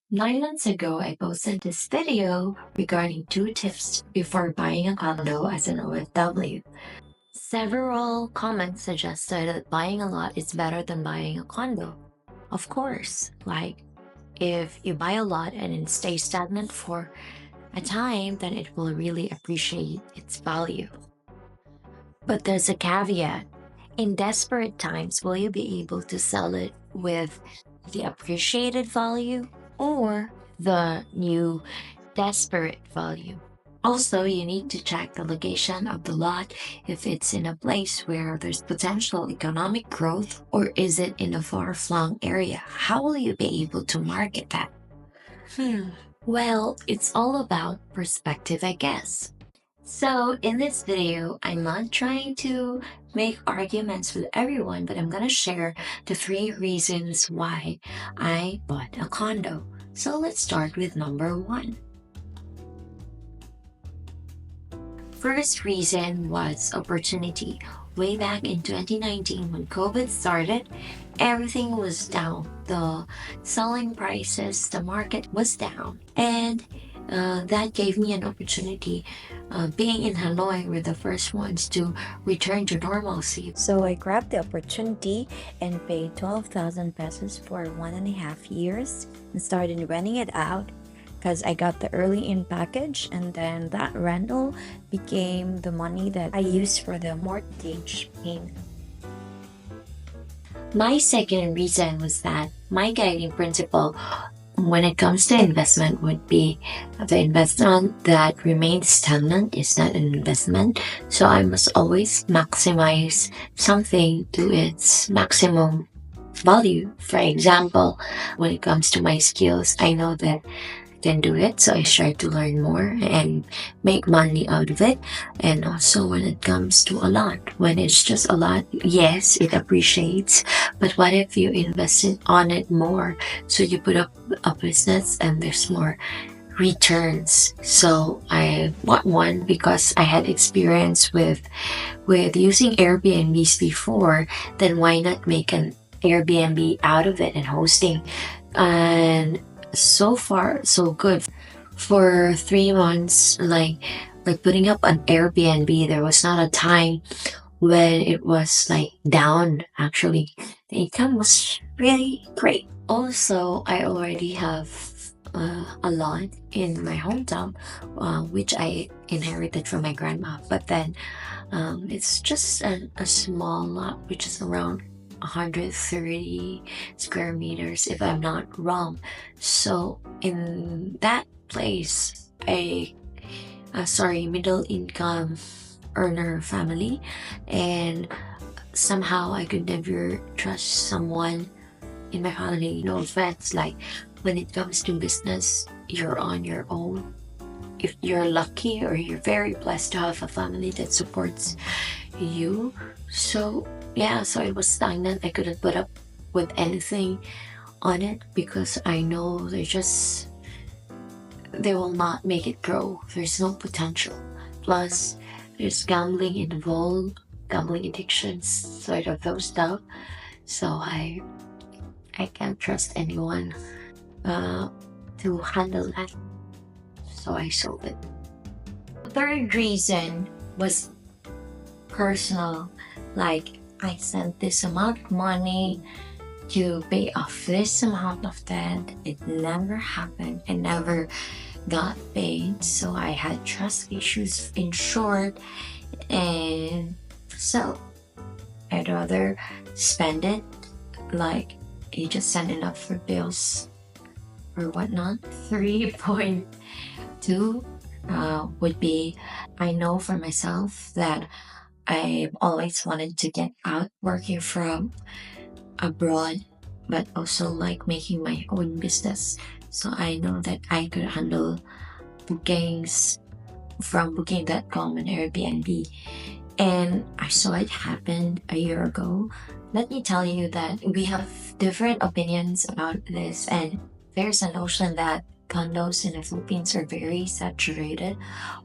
9 months ago, I posted this video regarding 2 tips before buying a condo as an OFW. Several comments suggested that buying a lot is better than buying a condo. Of course, like if you buy a lot and it stays stagnant for a time, then it will really appreciate its value. But there's a caveat. In desperate times, will you be able to sell it with the appreciated value or the new desperate value? Also, you need to check the location of the lot, if it's in a place where there's potential economic growth, or is it in a far-flung area? How will you be able to market that? Well, it's all about perspective, I guess. So in this video, I'm not trying to make arguments with everyone, but I'm gonna share the 3 reasons why I bought a condo. So let's start with number 1. First reason was opportunity. Way back in 2019 when COVID started, everything was down. The selling prices, the market was down. And that gave me an opportunity. Being in Hanoi, we're the first ones to return to normalcy. So I grabbed the opportunity and paid 12,000 pesos for 1.5 years and started renting it out because I got the early in package, and then that rental became the money that I used for the mortgage payment. My second reason was that my guiding principle when it comes to investment would be the investment that remains stagnant is not an investment. So I must always maximize something to its maximum value. For example, when it comes to my skills, I know that I can do it, so I try to learn more and make money out of it. And also when it comes to a lot, when it's just a lot, yes, it appreciates, but what if you invested on it more? So you put up a business and there's more returns. So I want one because I had experience with using Airbnbs before. Then why not make an Airbnb out of it and hosting? And so far so good. For 3 months, like putting up an Airbnb, there was not a time when it was like down. Actually, the income was really great. Also, I already have a lot in my hometown, which I inherited from my grandma. But then it's just a small lot, which is around 130 square meters, if I'm not wrong. So in that place, middle income earner family, and somehow I could never trust someone in my family. No offense, like when it comes to business, you're on your own. If you're lucky or you're very blessed to have a family that supports you. So yeah, so it was stagnant. I couldn't put up with anything on it because I know they will not make it grow. There's no potential. Plus, there's gambling involved, gambling addictions, sort of those stuff. So I can't trust anyone to handle that. So I sold it. The third reason was personal. Like, I sent this amount of money to pay off this amount of debt. It never happened. I never got paid. So I had trust issues, in short. And so I'd rather spend it, like you just send enough for bills or whatnot. 3.2 would be, I know for myself that I've always wanted to get out working from abroad, but also like making my own business. So I know that I could handle bookings from booking.com and Airbnb. And I saw it happen a year ago. Let me tell you that we have different opinions about this, and there's a notion that condos in the Philippines are very saturated.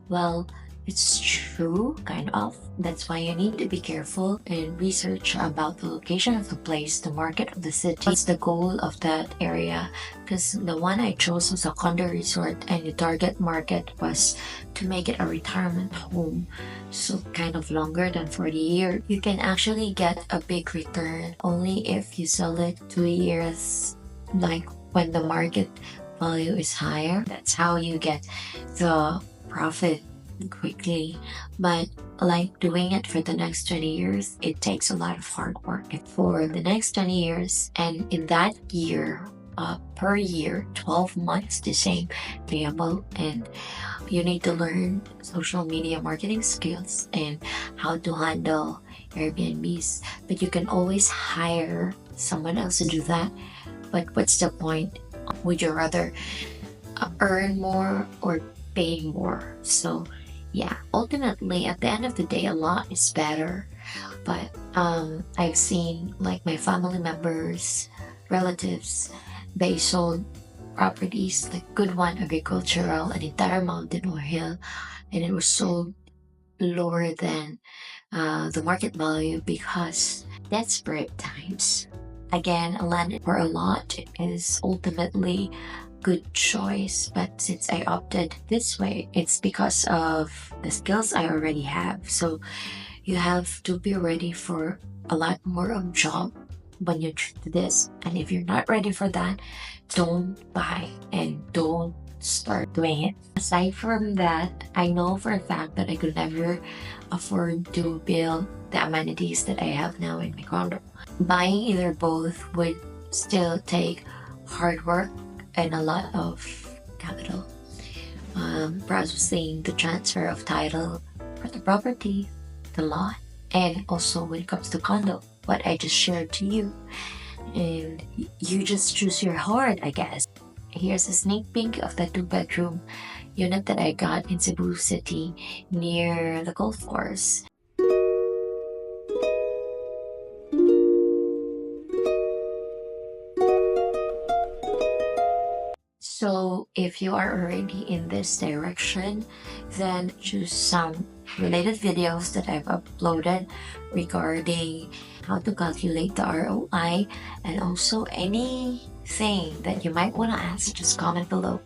Well, It's true, kind of. That's why you need to be careful and research about the location of the place, the market of the city, what's the goal of that area. Because the one I chose was a condo resort, and the target market was to make it a retirement home. So, kind of longer than 40 years. You can actually get a big return only if you sell it 2 years, like when the market value is higher. That's how you get the profit quickly. But like doing it for the next 20 years, it takes a lot of hard work for the next 20 years. And in that year, per year, 12 months, the same payable. And you need to learn social media marketing skills and how to handle Airbnbs. But you can always hire someone else to do that. But what's the point? Would you rather earn more or pay more? So yeah, ultimately at the end of the day, a lot is better. But I've seen like my family members, relatives, they sold properties, like good one, agricultural, an entire mountain or hill, and it was sold lower than the market value because desperate times. Again, land for a lot is ultimately good choice, but since I opted this way, it's because of the skills I already have. So you have to be ready for a lot more of job when you do this. And if you're not ready for that, don't buy and don't start doing it. Aside from that, I know for a fact that I could never afford to build the amenities that I have now in my condo. Buying either both would still take hard work and a lot of capital. Processing the transfer of title for the property, the lot, and also when it comes to condo, what I just shared to you. And you just choose your heart, I guess. Here's a sneak peek of the 2-bedroom unit that I got in Cebu City near the golf course. So if you are already in this direction, then choose some related videos that I've uploaded regarding how to calculate the ROI, and also anything that you might want to ask, just comment below.